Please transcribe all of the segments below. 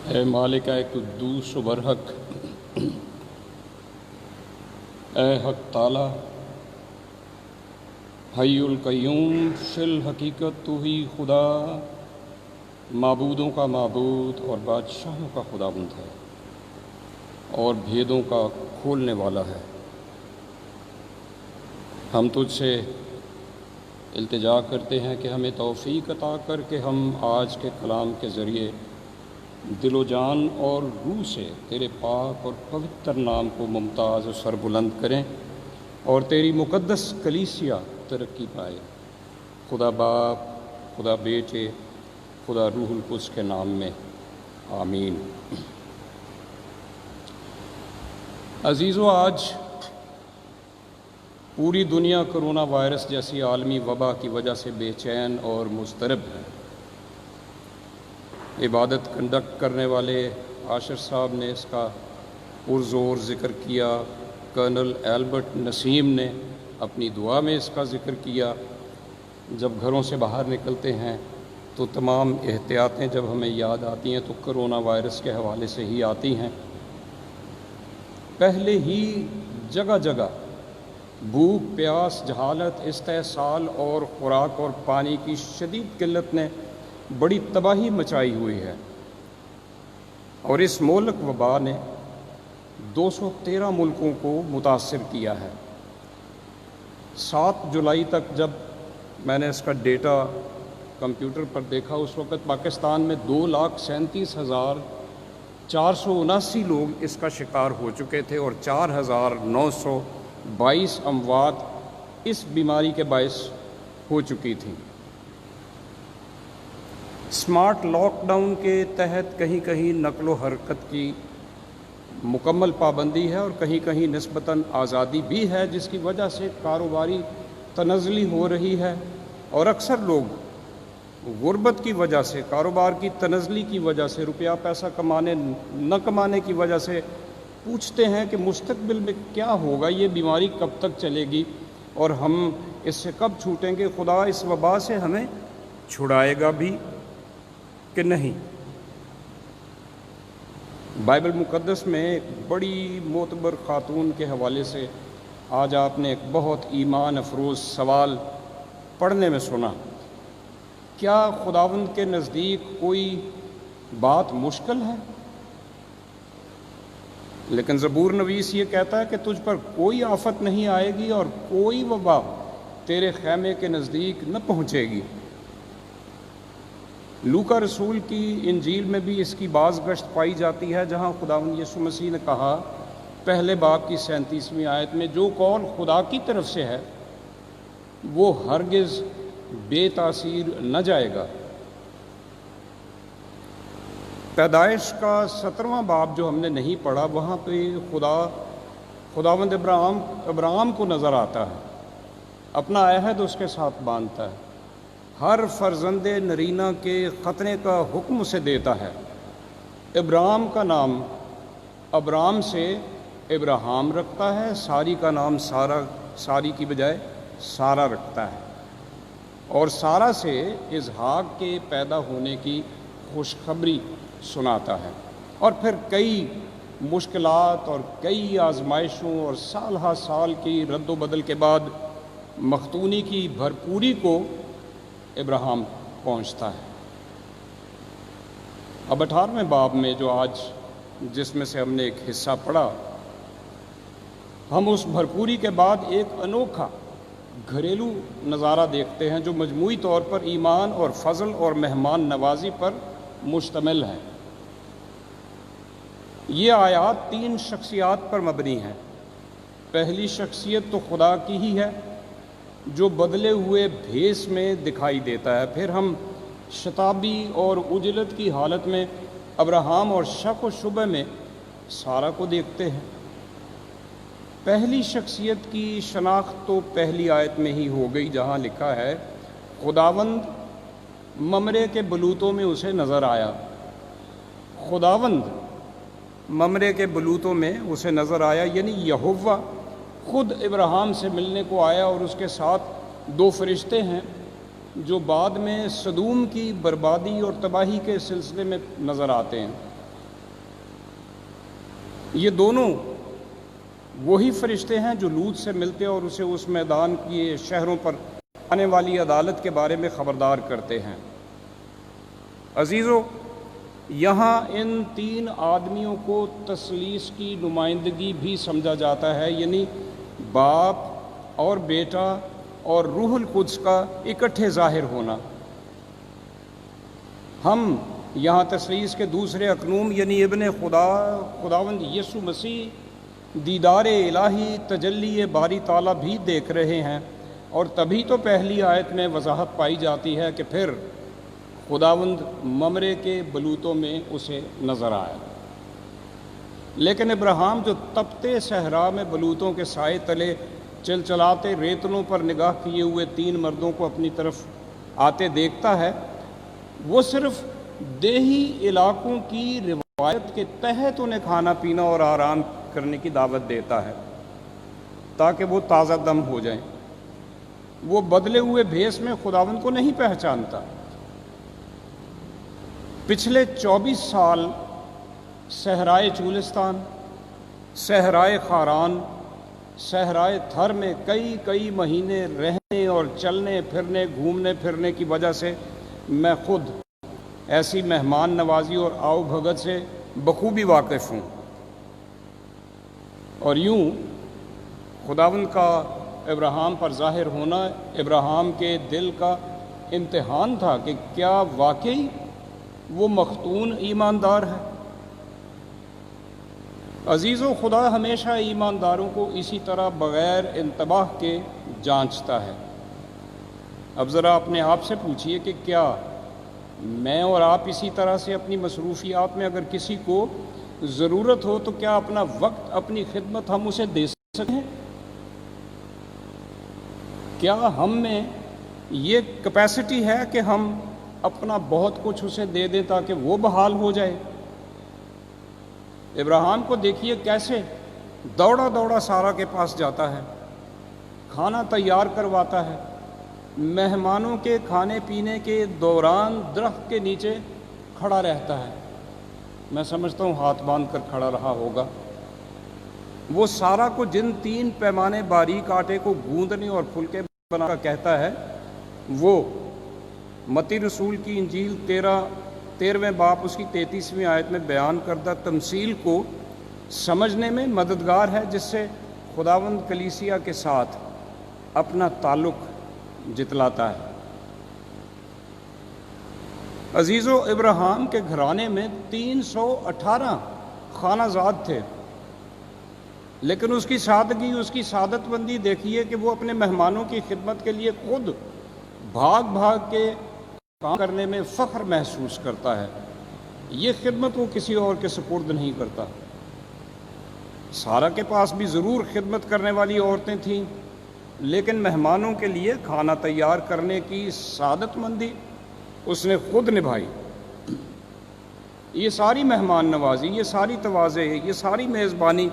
اے مالک قدوس و برحق، اے حق تعالی حی القیوم، فی الحقیقت تو ہی خدا، معبودوں کا معبود اور بادشاہوں کا خداوند ہے اور بھیدوں کا کھولنے والا ہے۔ ہم تجھ سے التجا کرتے ہیں کہ ہمیں توفیق عطا کر کے ہم آج کے کلام کے ذریعے دل و جان اور روح سے تیرے پاک اور پوتر نام کو ممتاز و سربلند کریں اور تیری مقدس کلیسیا ترقی پائے۔ خدا باپ، خدا بیٹے، خدا روح القدس کے نام میں آمین۔ عزیزو، آج پوری دنیا کرونا وائرس جیسی عالمی وبا کی وجہ سے بے چین اور مضطرب ہے۔ عبادت کنڈکٹ کرنے والے عاشر صاحب نے اس کا پرزور ذکر کیا، کرنل البرٹ نسیم نے اپنی دعا میں اس کا ذکر کیا۔ جب گھروں سے باہر نکلتے ہیں تو تمام احتیاطیں جب ہمیں یاد آتی ہیں تو کرونا وائرس کے حوالے سے ہی آتی ہیں۔ پہلے ہی جگہ جگہ بھوک، پیاس، جہالت، استحصال اور خوراک اور پانی کی شدید قلت نے بڑی تباہی مچائی ہوئی ہے، اور اس مہلک وبا نے 213 ملکوں کو متاثر کیا ہے۔ 7 جولائی تک جب میں نے اس کا ڈیٹا کمپیوٹر پر دیکھا، اس وقت پاکستان میں 2,37,479 لوگ اس کا شکار ہو چکے تھے اور 4,922 اموات اس بیماری کے باعث ہو چکی تھیں۔ اسمارٹ لاک ڈاؤن کے تحت کہیں کہیں نقل و حرکت کی مکمل پابندی ہے اور کہیں کہیں نسبتاً آزادی بھی ہے، جس کی وجہ سے کاروباری تنزلی ہو رہی ہے، اور اکثر لوگ غربت کی وجہ سے، کاروبار کی تنزلی کی وجہ سے، روپیہ پیسہ کمانے نہ کمانے کی وجہ سے پوچھتے ہیں کہ مستقبل میں کیا ہوگا، یہ بیماری کب تک چلے گی اور ہم اس سے کب چھوٹیں گے، خدا اس وبا سے ہمیں چھڑائے گا بھی کہ نہیں۔ بائبل مقدس میں ایک بڑی معتبر خاتون کے حوالے سے آج آپ نے ایک بہت ایمان افروز سوال پڑھنے میں سنا۔ کیا خداوند کے نزدیک کوئی بات مشکل ہے؟ لیکن زبور نویس یہ کہتا ہے کہ تجھ پر کوئی آفت نہیں آئے گی اور کوئی وبا تیرے خیمے کے نزدیک نہ پہنچے گی۔ لوکا رسول کی انجیل میں بھی اس کی باز گشت پائی جاتی ہے، جہاں خداوند یسوع مسیح نے کہا پہلے باب کی 37ویں آیت میں، جو قول خدا کی طرف سے ہے وہ ہرگز بے تاثیر نہ جائے گا۔ پیدائش کا 17واں باب جو ہم نے نہیں پڑھا، وہاں پہ خداوند ابراہم کو نظر آتا ہے، اپنا عہد اس کے ساتھ باندھتا ہے، ہر فرزند نرینہ کے ختنے کا حکم اسے دیتا ہے۔ ابراہم کا نام ابرام سے ابراہام رکھتا ہے، ساری کا نام ساری کی بجائے سارا رکھتا ہے، اور سارا سے اسحاق کے پیدا ہونے کی خوشخبری سناتا ہے۔ اور پھر کئی مشکلات اور کئی آزمائشوں اور سال ہا سال کی رد و بدل کے بعد مختونی کی بھرپوری کو ابراہم پہنچتا ہے۔ اب 18ویں باب میں جو آج جس میں سے ہم نے ایک حصہ پڑھا، ہم اس بھرپوری کے بعد ایک انوکھا گھریلو نظارہ دیکھتے ہیں جو مجموعی طور پر ایمان اور فضل اور مہمان نوازی پر مشتمل ہے۔ یہ آیات 3 شخصیات پر مبنی ہیں۔ پہلی شخصیت تو خدا کی ہی ہے جو بدلے ہوئے بھیس میں دکھائی دیتا ہے۔ پھر ہم شتابی اور عجلت کی حالت میں ابراہم اور شک و شبہ میں سارا کو دیکھتے ہیں۔ پہلی شخصیت کی شناخت تو پہلی آیت میں ہی ہو گئی، جہاں لکھا ہے خداوند ممرے کے بلوتوں میں اسے نظر آیا۔ خداوند ممرے کے بلوتوں میں اسے نظر آیا، یعنی یہوہ خود ابراہم سے ملنے کو آیا، اور اس کے ساتھ 2 فرشتے ہیں جو بعد میں سدوم کی بربادی اور تباہی کے سلسلے میں نظر آتے ہیں، یہ دونوں وہی فرشتے ہیں جو لوط سے ملتے اور اسے اس میدان کی شہروں پر آنے والی عدالت کے بارے میں خبردار کرتے ہیں۔ عزیزو، یہاں ان تین آدمیوں کو تثلیث کی نمائندگی بھی سمجھا جاتا ہے، یعنی باپ اور بیٹا اور روح القدس کا اکٹھے ظاہر ہونا۔ ہم یہاں تثلیث کے دوسرے اقنوم یعنی ابن خداوند یسوع مسیح دیدار الہی تجلی باری تعالیٰ بھی دیکھ رہے ہیں، اور تبھی تو پہلی آیت میں وضاحت پائی جاتی ہے کہ پھر خداوند ممرے کے بلوتوں میں اسے نظر آیا۔ لیکن ابراہیم جو تپتے صحرا میں بلوتوں کے سائے تلے چلچلاتے ریتلوں پر نگاہ کیے ہوئے تین مردوں کو اپنی طرف آتے دیکھتا ہے، وہ صرف دیہی علاقوں کی روایت کے تحت انہیں کھانا پینا اور آرام کرنے کی دعوت دیتا ہے تاکہ وہ تازہ دم ہو جائیں۔ وہ بدلے ہوئے بھیس میں خداوند کو نہیں پہچانتا۔ پچھلے 24 سال صحرائے چولستان، صحرائے خاران، صحرائے تھر میں کئی مہینے رہنے اور چلنے پھرنے گھومنے پھرنے کی وجہ سے میں خود ایسی مہمان نوازی اور آؤ بھگت سے بخوبی واقف ہوں، اور یوں خداوند کا ابراہیم پر ظاہر ہونا ابراہیم کے دل کا امتحان تھا کہ کیا واقعی وہ مختون ایماندار ہے۔ عزیزو، خدا ہمیشہ ایمانداروں کو اسی طرح بغیر انتباہ کے جانچتا ہے۔ اب ذرا اپنے آپ سے پوچھئے کہ کیا میں اور آپ اسی طرح سے اپنی مصروفیات میں اگر کسی کو ضرورت ہو تو کیا اپنا وقت، اپنی خدمت ہم اسے دے سکتے ہیں؟ کیا ہم میں یہ کیپیسٹی ہے کہ ہم اپنا بہت کچھ اسے دے دیں تاکہ وہ بحال ہو جائے؟ ابراہیم کو دیکھیے کیسے دوڑا دوڑا سارا کے پاس جاتا ہے، کھانا تیار کرواتا ہے، مہمانوں کے کھانے پینے کے دوران درخت کے نیچے کھڑا رہتا ہے۔ میں سمجھتا ہوں ہاتھ باندھ کر کھڑا رہا ہوگا۔ وہ سارا کو جن 3 پیمانے باریک آٹے کو گوندنے اور پھلکے بنا کر کہتا ہے، وہ متی رسول کی انجیل 13ویں باب اس کی 33ویں آیت میں بیان کردہ تمثیل کو سمجھنے میں مددگار ہے، جس سے خداوند کلیسیا کے ساتھ اپنا تعلق جتلاتا ہے۔ عزیزو، ابراہیم کے گھرانے میں 318 خانہ زاد تھے، لیکن اس کی سادگی، اس کی سعادت مندی دیکھیے کہ وہ اپنے مہمانوں کی خدمت کے لیے خود بھاگ کے کام کرنے میں فخر محسوس کرتا ہے۔ یہ خدمت وہ کسی اور کے سپرد نہیں کرتا۔ سارا کے پاس بھی ضرور خدمت کرنے والی عورتیں تھیں، لیکن مہمانوں کے لیے کھانا تیار کرنے کی سعادت مندی اس نے خود نبھائی۔ یہ ساری مہمان نوازی، یہ ساری تواضع، یہ ساری میزبانی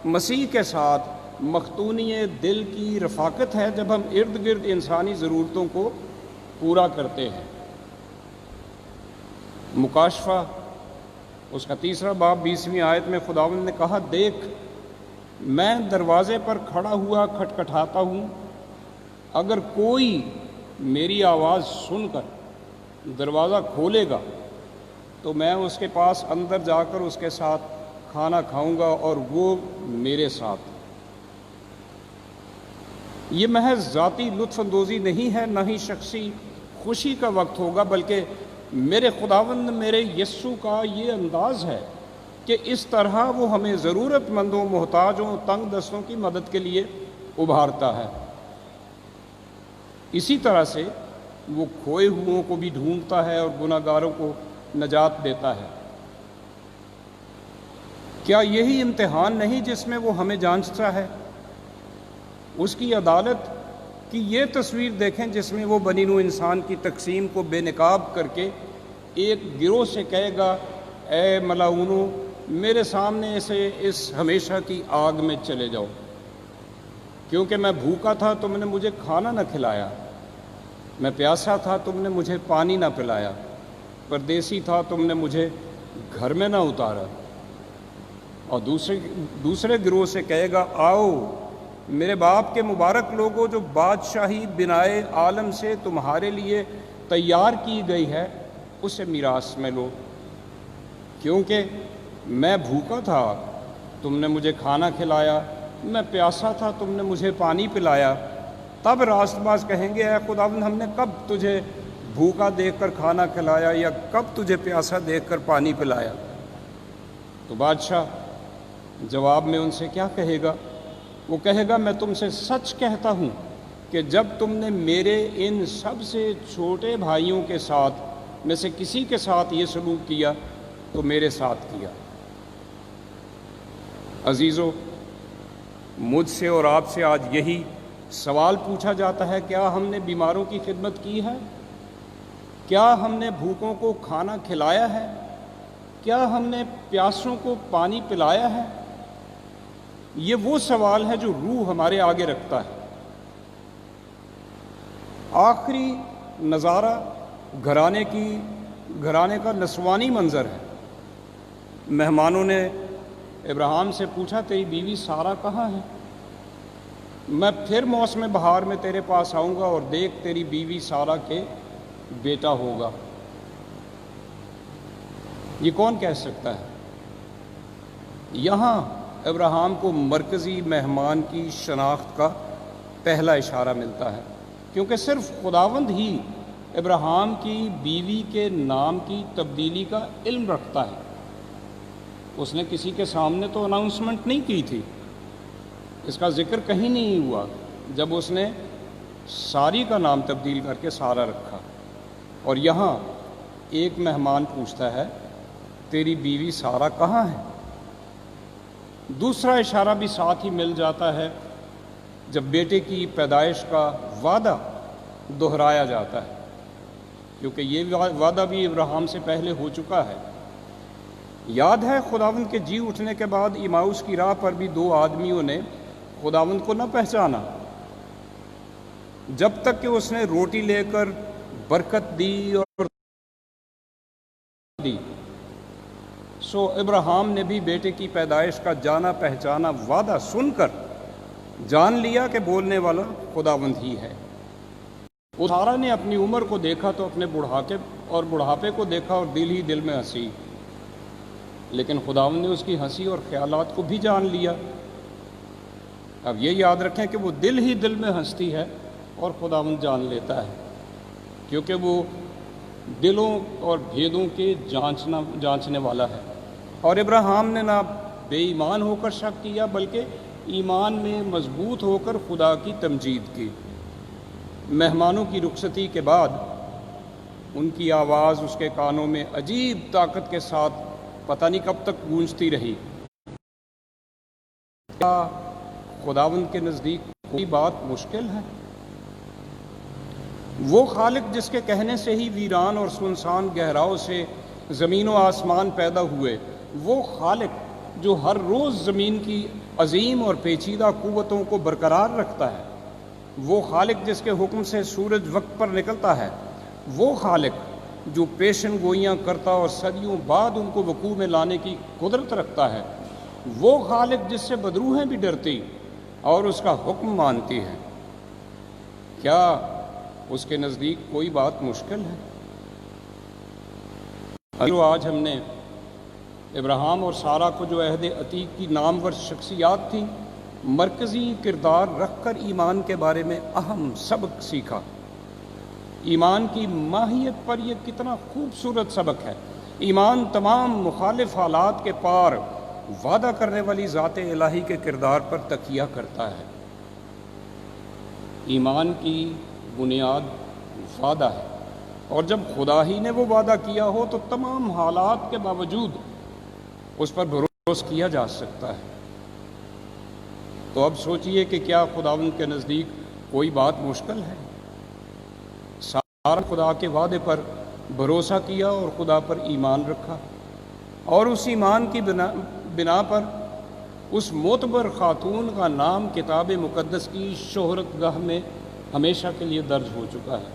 مسیح کے ساتھ مختونی دل کی رفاقت ہے جب ہم ارد گرد انسانی ضرورتوں کو پورا کرتے ہیں۔ مکاشفہ اس کا 3 باب 20ویں آیت میں خداوند نے کہا، دیکھ میں دروازے پر کھڑا ہوا کھٹکھٹاتا ہوں، اگر کوئی میری آواز سن کر دروازہ کھولے گا تو میں اس کے پاس اندر جا کر اس کے ساتھ کھانا کھاؤں گا اور وہ میرے ساتھ۔ یہ محض ذاتی لطف اندوزی نہیں ہے، نہ ہی شخصی خوشی کا وقت ہوگا، بلکہ میرے خداوند میرے یسوع کا یہ انداز ہے کہ اس طرح وہ ہمیں ضرورت مندوں، محتاجوں، تنگ دستوں کی مدد کے لیے ابھارتا ہے۔ اسی طرح سے وہ کھوئے ہوئوں کو بھی ڈھونڈتا ہے اور گناہ گاروں کو نجات دیتا ہے۔ کیا یہی امتحان نہیں جس میں وہ ہمیں جانچتا ہے؟ اس کی عدالت کی یہ تصویر دیکھیں جس میں وہ بنی نوع انسان کی تقسیم کو بے نقاب کر کے ایک گروہ سے کہے گا، اے ملاعونو، میرے سامنے سے اس ہمیشہ کی آگ میں چلے جاؤ، کیونکہ میں بھوکا تھا تم نے مجھے کھانا نہ کھلایا، میں پیاسا تھا تم نے مجھے پانی نہ پلایا، پردیسی تھا تم نے مجھے گھر میں نہ اتارا۔ اور دوسرے گروہ سے کہے گا آؤ میرے باپ کے مبارک لوگوں، جو بادشاہی بنائے عالم سے تمہارے لیے تیار کی گئی ہے اسے میراث میں لو، کیونکہ میں بھوکا تھا تم نے مجھے کھانا کھلایا، میں پیاسا تھا تم نے مجھے پانی پلایا۔ تب راست باز کہیں گے اے خداوند ہم نے کب تجھے بھوکا دیکھ کر کھانا کھلایا یا کب تجھے پیاسا دیکھ کر پانی پلایا؟ تو بادشاہ جواب میں ان سے کیا کہے گا؟ وہ کہے گا میں تم سے سچ کہتا ہوں کہ جب تم نے میرے ان سب سے چھوٹے بھائیوں کے ساتھ میں سے کسی کے ساتھ یہ سلوک کیا تو میرے ساتھ کیا۔ عزیزو، مجھ سے اور آپ سے آج یہی سوال پوچھا جاتا ہے، کیا ہم نے بیماروں کی خدمت کی ہے؟ کیا ہم نے بھوکوں کو کھانا کھلایا ہے؟ کیا ہم نے پیاسوں کو پانی پلایا ہے؟ یہ وہ سوال ہے جو روح ہمارے آگے رکھتا ہے۔ آخری نظارہ گھرانے کا نسوانی منظر ہے۔ مہمانوں نے ابراہیم سے پوچھا تیری بیوی سارہ کہاں ہے؟ میں پھر موسم بہار میں تیرے پاس آؤں گا اور دیکھ تیری بیوی سارہ کے بیٹا ہوگا۔ یہ کون کہہ سکتا ہے؟ یہاں ابراہیم کو مرکزی مہمان کی شناخت کا پہلا اشارہ ملتا ہے، کیونکہ صرف خداوند ہی ابراہیم کی بیوی کے نام کی تبدیلی کا علم رکھتا ہے۔ اس نے کسی کے سامنے تو اناؤنسمنٹ نہیں کی تھی، اس کا ذکر کہیں نہیں ہوا جب اس نے ساری کا نام تبدیل کر کے سارہ رکھا۔ اور یہاں ایک مہمان پوچھتا ہے تیری بیوی سارہ کہاں ہے؟ دوسرا اشارہ بھی ساتھ ہی مل جاتا ہے جب بیٹے کی پیدائش کا وعدہ دہرایا جاتا ہے، کیونکہ یہ وعدہ بھی ابراہیم سے پہلے ہو چکا ہے۔ یاد ہے خداوند کے جی اٹھنے کے بعد ایماؤس کی راہ پر بھی دو آدمیوں نے خداوند کو نہ پہچانا جب تک کہ اس نے روٹی لے کر برکت دی اور دی۔ سو ابراہیم نے بھی بیٹے کی پیدائش کا جانا پہچانا وعدہ سن کر جان لیا کہ بولنے والا خداوند ہی ہے۔ سارہ نے اپنی عمر کو دیکھا تو اپنے بڑھاپے کو دیکھا اور دل ہی دل میں ہنسی، لیکن خداوند نے اس کی ہنسی اور خیالات کو بھی جان لیا۔ اب یہ یاد رکھیں کہ وہ دل ہی دل میں ہنستی ہے اور خداوند جان لیتا ہے، کیونکہ وہ دلوں اور بھیدوں کے جانچنے والا ہے۔ اور ابراہیم نے نہ بے ایمان ہو کر شک کیا بلکہ ایمان میں مضبوط ہو کر خدا کی تمجید کی۔ مہمانوں کی رخصتی کے بعد ان کی آواز اس کے کانوں میں عجیب طاقت کے ساتھ پتہ نہیں کب تک گونجتی رہی۔ کیا خداوند کے نزدیک کوئی بات مشکل ہے؟ وہ خالق جس کے کہنے سے ہی ویران اور سنسان گہراؤں سے زمین و آسمان پیدا ہوئے، وہ خالق جو ہر روز زمین کی عظیم اور پیچیدہ قوتوں کو برقرار رکھتا ہے، وہ خالق جس کے حکم سے سورج وقت پر نکلتا ہے، وہ خالق جو پیشن گوئیاں کرتا اور صدیوں بعد ان کو وقوع میں لانے کی قدرت رکھتا ہے، وہ خالق جس سے بدروحیں بھی ڈرتی اور اس کا حکم مانتی ہے، کیا اس کے نزدیک کوئی بات مشکل ہے؟ آج ہم نے ابراہیم اور سارہ کو جو عہد عتیق کی نامور شخصیات تھیں مرکزی کردار رکھ کر ایمان کے بارے میں اہم سبق سیکھا۔ ایمان کی ماہیت پر یہ کتنا خوبصورت سبق ہے۔ ایمان تمام مخالف حالات کے پار وعدہ کرنے والی ذات الہی کے کردار پر تکیہ کرتا ہے۔ ایمان کی بنیاد وعدہ ہے، اور جب خدا ہی نے وہ وعدہ کیا ہو تو تمام حالات کے باوجود اس پر بھروسہ کیا جا سکتا ہے۔ تو اب سوچئے کہ کیا خداوند کے نزدیک کوئی بات مشکل ہے؟ سارہ خدا کے وعدے پر بھروسہ کیا اور خدا پر ایمان رکھا، اور اس ایمان کی بنا پر اس معتبر خاتون کا نام کتاب مقدس کی شہرت گاہ میں ہمیشہ کے لیے درج ہو چکا ہے۔